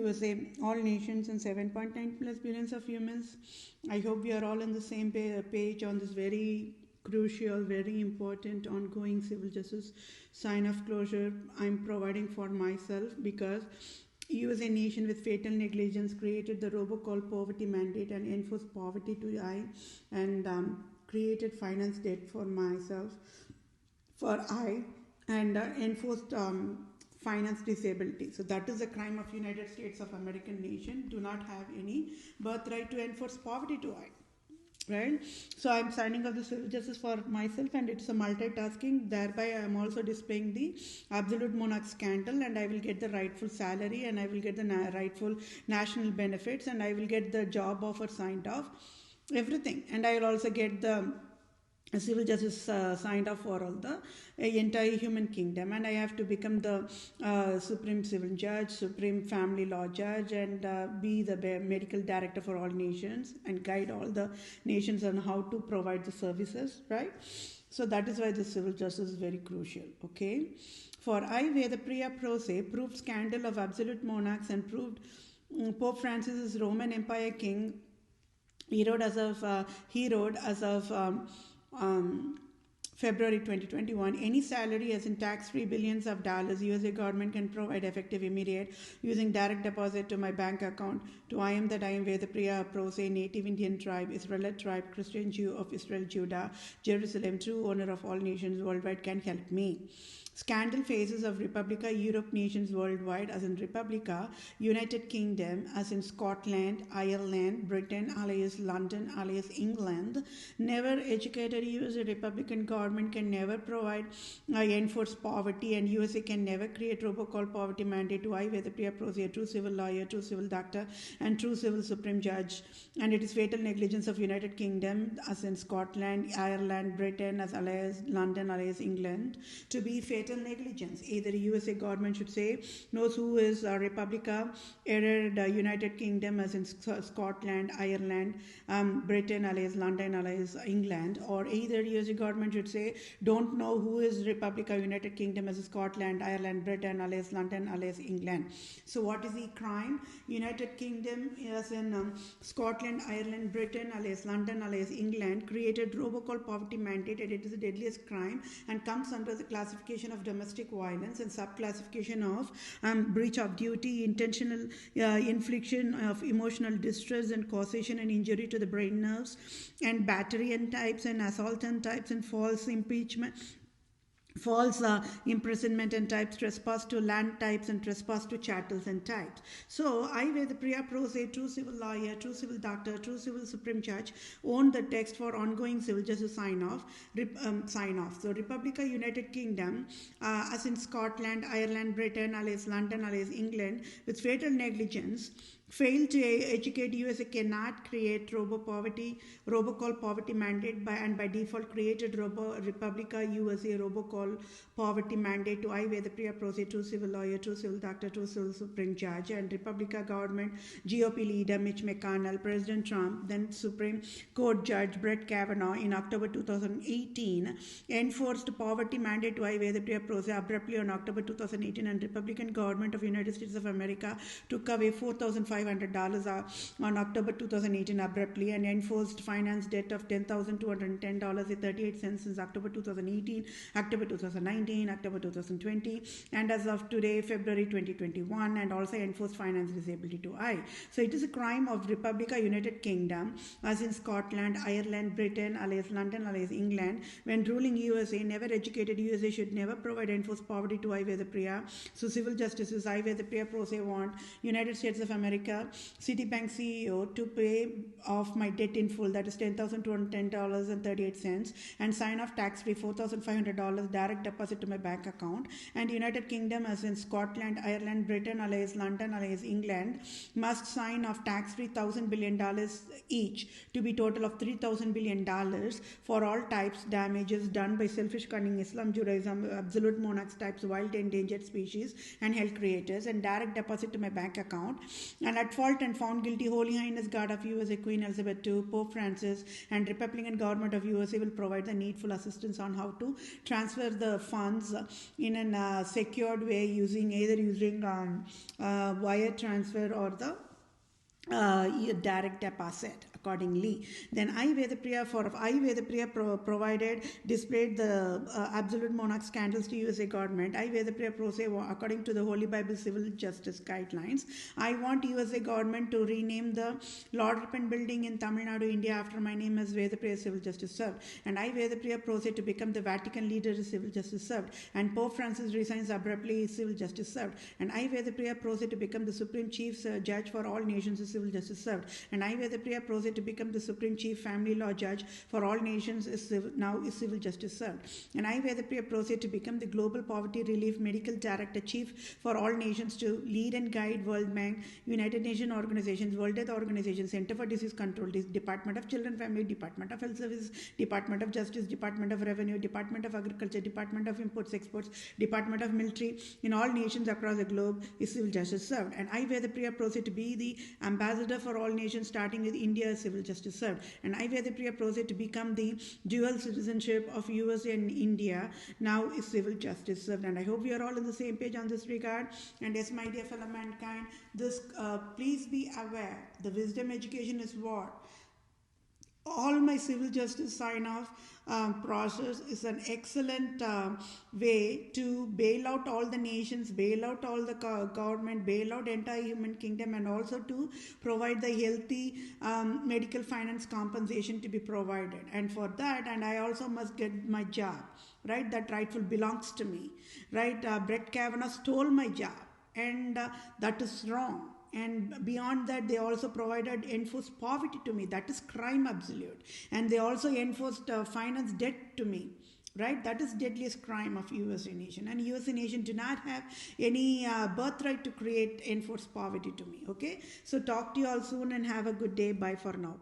USA, all nations and 7.9 plus billions of humans. I hope we are all on the same page on this very crucial, very important ongoing civil justice sign of closure I'm providing for myself, because USA nation with fatal negligence created the robocall poverty mandate and enforced poverty to I, and created finance debt for myself, for I, and enforced finance disability. So that is a crime of United States of American nation. Do not have any birthright to enforce poverty to I. Right, so I'm signing off the civil justice for myself, and it's a multitasking. Thereby, I am also displaying the absolute monarch scandal, and I will get the rightful salary, and I will get the rightful national benefits, and I will get the job offer signed off, everything, and I will also get the civil justice signed off for all the entire human kingdom, and I have to become the supreme civil judge, supreme family law judge, and be the medical director for all nations and guide all the nations on how to provide the services, right? So that is why the civil justice is very crucial. Okay, for I, Vedapriya Pro Se, proved scandal of absolute monarchs and proved Pope Francis is Roman Empire king. He wrote as of February 2021, any salary as in tax-free billions of dollars USA government can provide effective immediate using direct deposit to my bank account to I am Vedapriya Pro Se, native Indian tribe, Israelite tribe, Christian Jew of Israel, Judah, Jerusalem, true owner of all nations worldwide, can help me. Scandal phases of Republica, Europe nations worldwide, as in Republica, United Kingdom, as in Scotland, Ireland, Britain, alias London, alias England. Never educated USA Republican government can never provide enforce poverty, and USA can never create robocall poverty mandate to I, Vedapriya Pro Se, true civil lawyer, true civil doctor, and true civil supreme judge. And it is fatal negligence of United Kingdom, as in Scotland, Ireland, Britain, as alias London, alias England, to be fatal negligence. Either USA government should say knows who is Republica, erred United Kingdom, as in Scotland, Ireland, Britain, alias London, alias England, or either USA government should say don't know who is Republica, United Kingdom, as Scotland, Ireland, Britain, alias London, alias England. So what is the crime? United Kingdom, as in Scotland, Ireland, Britain, alias London, alias England, created robocall poverty mandate, and it is the deadliest crime and comes under the classification of domestic violence and subclassification of breach of duty, intentional infliction of emotional distress and causation and injury to the brain nerves, and battery and types, and assault and types, and false impeachment, false imprisonment and types, trespass to land types, and trespass to chattels and types. So I, Vedapriya Pro Se, true civil lawyer, true civil doctor, true civil supreme judge, own the text for ongoing civil justice sign off. So Republica, United Kingdom, as in Scotland, Ireland, Britain, alias London, alias England, with fatal negligence, failed to educate USA cannot create robocall poverty mandate by default created Republica USA robocall poverty mandate to I, Vedapriya Pro Se, true civil lawyer, true civil doctor, true civil supreme judge, and Republica government, GOP leader Mitch McConnell, President Trump, then Supreme Court Judge Brett Kavanaugh in October 2018 enforced poverty mandate to I, Vedapriya Pro Se abruptly on October 2018, and Republican government of United States of America took away $4,500 on October 2018 abruptly and enforced finance debt of $10,210.38 since October 2018, October 2019, October 2020, and as of today, February 2021, and also enforced finance disability to I. So it is a crime of Republica, United Kingdom, as in Scotland, Ireland, Britain, alias London, alias England, when ruling USA, never educated USA should never provide enforced poverty to I, Vedapriya. So civil justice is I, Vedapriya Pro Se, want United States of America Citibank CEO to pay off my debt in full, that is $10,210.38, and sign off tax-free $4,500 direct deposit to my bank account. And United Kingdom, as in Scotland, Ireland, Britain, alias London, alias England, must sign off tax-free $1,000 billion each, to be total of $3,000 billion for all types damages done by selfish, cunning Islam, Judaism, absolute monarchs types, wild endangered species, and health creators, and direct deposit to my bank account. And at fault and found guilty, Holy Highness God of USA Queen Elizabeth II, Pope Francis, and Republican government of USA will provide the needful assistance on how to transfer the funds in a secured way using wire transfer or the direct deposit accordingly. Then I Vedapriya provided, displayed the absolute monarch scandals to USA government. I Vedapriya pro se, according to the Holy Bible Civil Justice Guidelines, I want USA government to rename the Lord Ripon building in Tamil Nadu, India after my name as Vedapriya Civil Justice Served. And I Vedapriya pro se to become the Vatican leader is Civil Justice Served. And Pope Francis resigns abruptly is Civil Justice Served. And I Vedapriya pro se to become the Supreme Chief Judge for all nations is Civil Justice Served. And I Vedapriya pro se to become the Supreme Chief Family Law Judge for all nations is Civil Justice Served. And I Vedapriya pro se to become the Global Poverty Relief Medical Director Chief for all nations to lead and guide World Bank, United Nations organizations, World Health Organization, Center for Disease Control, Department of Children Family, Department of Health Services, Department of Justice, Department of Revenue, Department of Agriculture, Department of Imports Exports, Department of Military in all nations across the globe is Civil Justice Served. And I Vedapriya pro se to be the ambassador for all nations starting with India is Civil Justice Served. And I Vedapriya pro se to become the dual citizenship of USA and India now is Civil Justice Served. And I hope we are all on the same page on this regard. And yes, my dear fellow mankind, this please be aware, the wisdom education is what? All my civil justice sign-off process is an excellent way to bail out all the nations, bail out all the government, bail out entire human kingdom, and also to provide the healthy medical finance compensation to be provided. And for that, and I also must get my job, right? That rightful belongs to me, right? Brett Kavanaugh stole my job, and that is wrong. And beyond that, they also enforced poverty to me. That is crime absolute. And they also enforced finance debt to me. Right? That is deadliest crime of USA nation. And USA nation do not have any birthright to enforce poverty to me. Okay? So talk to you all soon and have a good day. Bye for now.